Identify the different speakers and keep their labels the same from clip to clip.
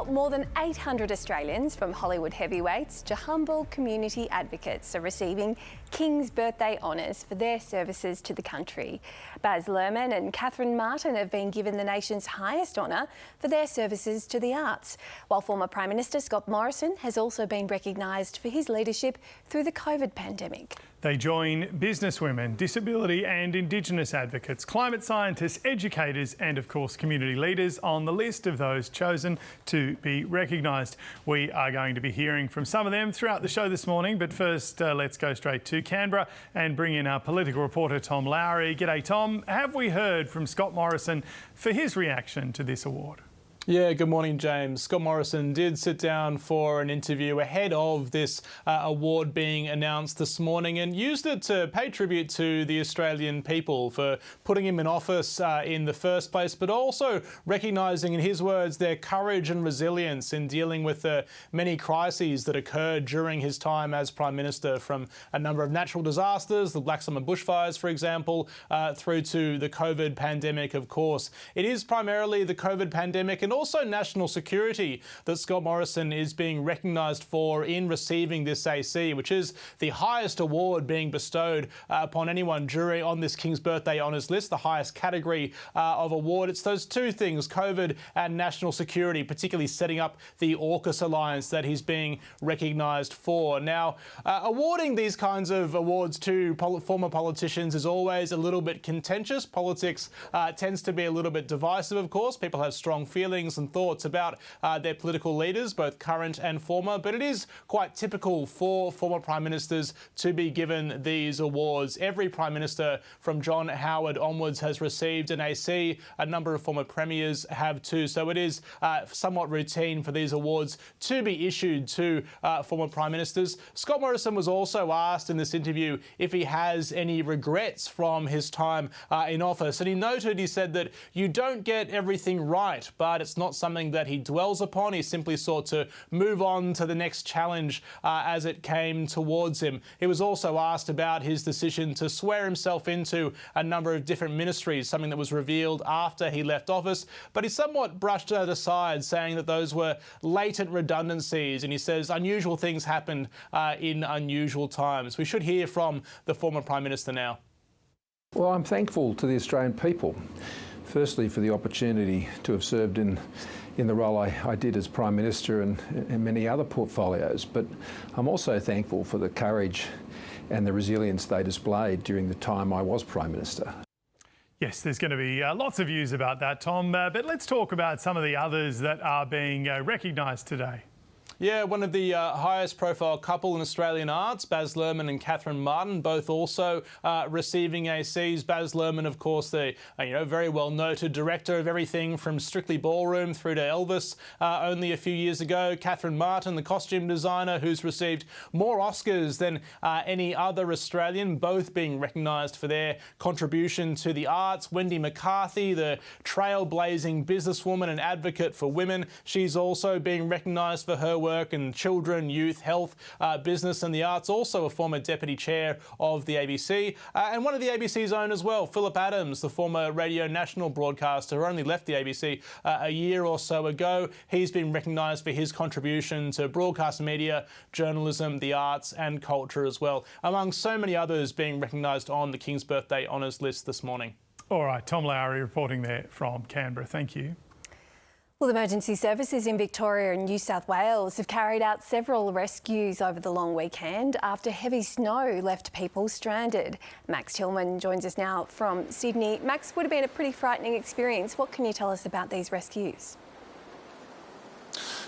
Speaker 1: Well, more than 800 Australians, from Hollywood heavyweights to humble community advocates, are receiving King's Birthday honours for their services to the country. Baz Luhrmann and Catherine Martin have been given the nation's highest honour for their services to the arts, while former Prime Minister Scott Morrison has also been recognised for his leadership through the COVID pandemic.
Speaker 2: They join businesswomen, disability and Indigenous advocates, climate scientists, educators and, of course, community leaders on the list of those chosen to be recognised. We are going to be hearing from some of them throughout the show this morning, but first let's go straight to Canberra and bring in our political reporter Tom Lowrey. G'day Tom. Have we heard from Scott Morrison for his reaction to this award?
Speaker 3: Yeah, good morning, James. Scott Morrison did sit down for an interview ahead of this award being announced this morning and used it to pay tribute to the Australian people for putting him in office in the first place, but also recognising, in his words, their courage and resilience in dealing with the many crises that occurred during his time as Prime Minister, from a number of natural disasters, the Black Summer bushfires, for example, through to the COVID pandemic, of course. It is primarily the COVID pandemic and also national security that Scott Morrison is being recognised for in receiving this AC, which is the highest award being bestowed upon anyone on this King's Birthday honours list, the highest category of award. It's those two things, COVID and national security, particularly setting up the AUKUS alliance that he's being recognised for. Now, awarding these kinds of awards to former politicians is always a little bit contentious. Politics tends to be a little bit divisive, of course. People have strong feelings and thoughts about their political leaders, both current and former, but it is quite typical for former Prime Ministers to be given these awards. Every Prime Minister from John Howard onwards has received an AC. A number of former Premiers have too, so it is somewhat routine for these awards to be issued to former Prime Ministers. Scott Morrison was also asked in this interview if he has any regrets from his time in office, and he said that you don't get everything right, but it's not something that he dwells upon. He simply sought to move on to the next challenge as it came towards him. He was also asked about his decision to swear himself into a number of different ministries, something that was revealed after he left office, but he somewhat brushed that aside, saying that those were latent redundancies, and he says unusual things happened in unusual times. We should hear from the former Prime Minister now.
Speaker 4: Well, I'm thankful to the Australian people. Firstly, for the opportunity to have served in the role I did as Prime Minister and many other portfolios, but I'm also thankful for the courage and the resilience they displayed during the time I was Prime Minister.
Speaker 2: Yes, there's going to be lots of views about that, Tom, but let's talk about some of the others that are being recognised today.
Speaker 3: Yeah, one of the highest profile couple in Australian arts, Baz Luhrmann and Catherine Martin, both also receiving ACs. Baz Luhrmann, of course, the very well noted director of everything from Strictly Ballroom through to Elvis only a few years ago. Catherine Martin, the costume designer, who's received more Oscars than any other Australian, both being recognised for their contribution to the arts. Wendy McCarthy, the trailblazing businesswoman and advocate for women, she's also being recognised for her work in children, youth, health, business and the arts. Also a former deputy chair of the ABC and one of the ABC's own as well, Philip Adams, the former Radio National broadcaster who only left the ABC a year or so ago. He's been recognised for his contribution to broadcast media, journalism, the arts and culture as well, among so many others being recognised on the King's Birthday honours list this morning.
Speaker 2: All right, Tom Lowrey reporting there from Canberra. Thank you.
Speaker 1: Well, emergency services in Victoria and New South Wales have carried out several rescues over the long weekend after heavy snow left people stranded. Max Tillman joins us now from Sydney. Max, would have been a pretty frightening experience. What can you tell us about these rescues?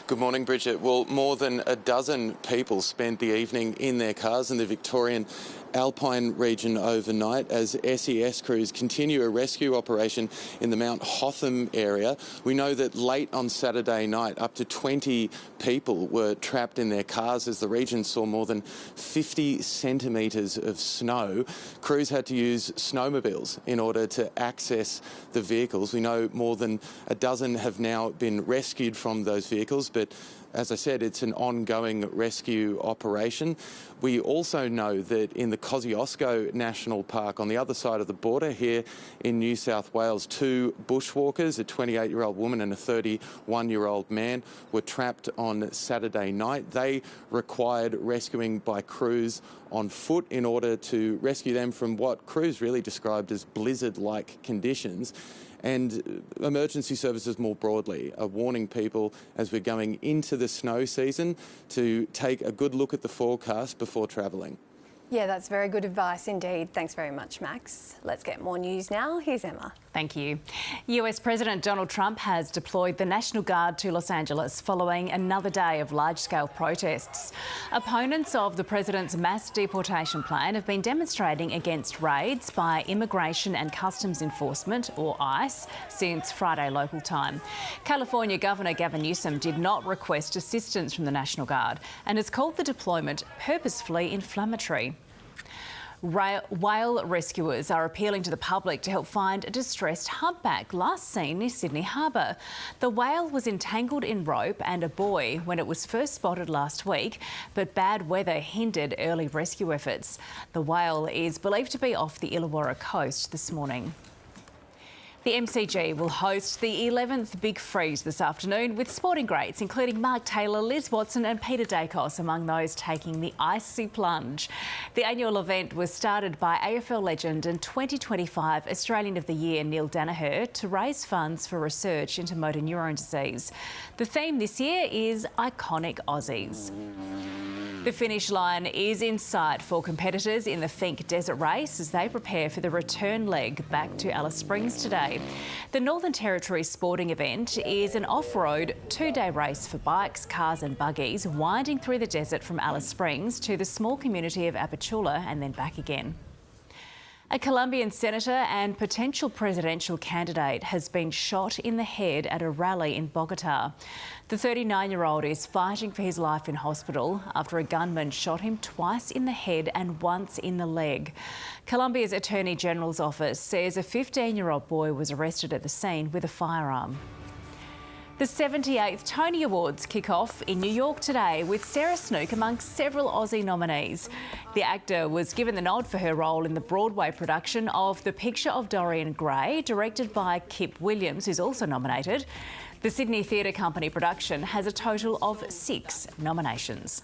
Speaker 5: Good morning, Bridget. Well, more than a dozen people spent the evening in their cars in the Victorian Alpine region overnight as SES crews continue a rescue operation in the Mount Hotham area. We know that late on Saturday night, up to 20 people were trapped in their cars as the region saw more than 50 centimetres of snow. Crews had to use snowmobiles in order to access the vehicles. We know more than a dozen have now been rescued from those vehicles, but as I said, it's an ongoing rescue operation. We also know that in the Kosciuszko National Park on the other side of the border here in New South Wales. Two bushwalkers, a 28-year-old woman and a 31-year-old man, were trapped on Saturday night. They required rescuing by crews on foot in order to rescue them from what crews really described as blizzard-like conditions. And emergency services more broadly are warning people as we're going into the snow season to take a good look at the forecast before travelling.
Speaker 1: Yeah, that's very good advice indeed. Thanks very much, Max. Let's get more news now. Here's Emma.
Speaker 6: Thank you. US President Donald Trump has deployed the National Guard to Los Angeles following another day of large-scale protests. Opponents of the president's mass deportation plan have been demonstrating against raids by Immigration and Customs Enforcement, or ICE, since Friday local time. California Governor Gavin Newsom did not request assistance from the National Guard and has called the deployment purposefully inflammatory. Whale rescuers are appealing to the public to help find a distressed humpback last seen near Sydney Harbour. The whale was entangled in rope and a buoy when it was first spotted last week, but bad weather hindered early rescue efforts. The whale is believed to be off the Illawarra coast this morning. The MCG will host the 11th Big Freeze this afternoon with sporting greats including Mark Taylor, Liz Watson and Peter Dacos among those taking the icy plunge. The annual event was started by AFL legend and 2025 Australian of the Year Neil Danaher to raise funds for research into motor neurone disease. The theme this year is Iconic Aussies. The finish line is in sight for competitors in the Finke Desert Race as they prepare for the return leg back to Alice Springs today. The Northern Territory sporting event is an off-road two-day race for bikes, cars and buggies winding through the desert from Alice Springs to the small community of Apachula and then back again. A Colombian senator and potential presidential candidate has been shot in the head at a rally in Bogota. The 39-year-old is fighting for his life in hospital after a gunman shot him twice in the head and once in the leg. Colombia's Attorney General's office says a 15-year-old boy was arrested at the scene with a firearm. The 78th Tony Awards kick off in New York today with Sarah Snook among several Aussie nominees. The actor was given the nod for her role in the Broadway production of The Picture of Dorian Gray, directed by Kip Williams, who's also nominated. The Sydney Theatre Company production has a total of 6 nominations.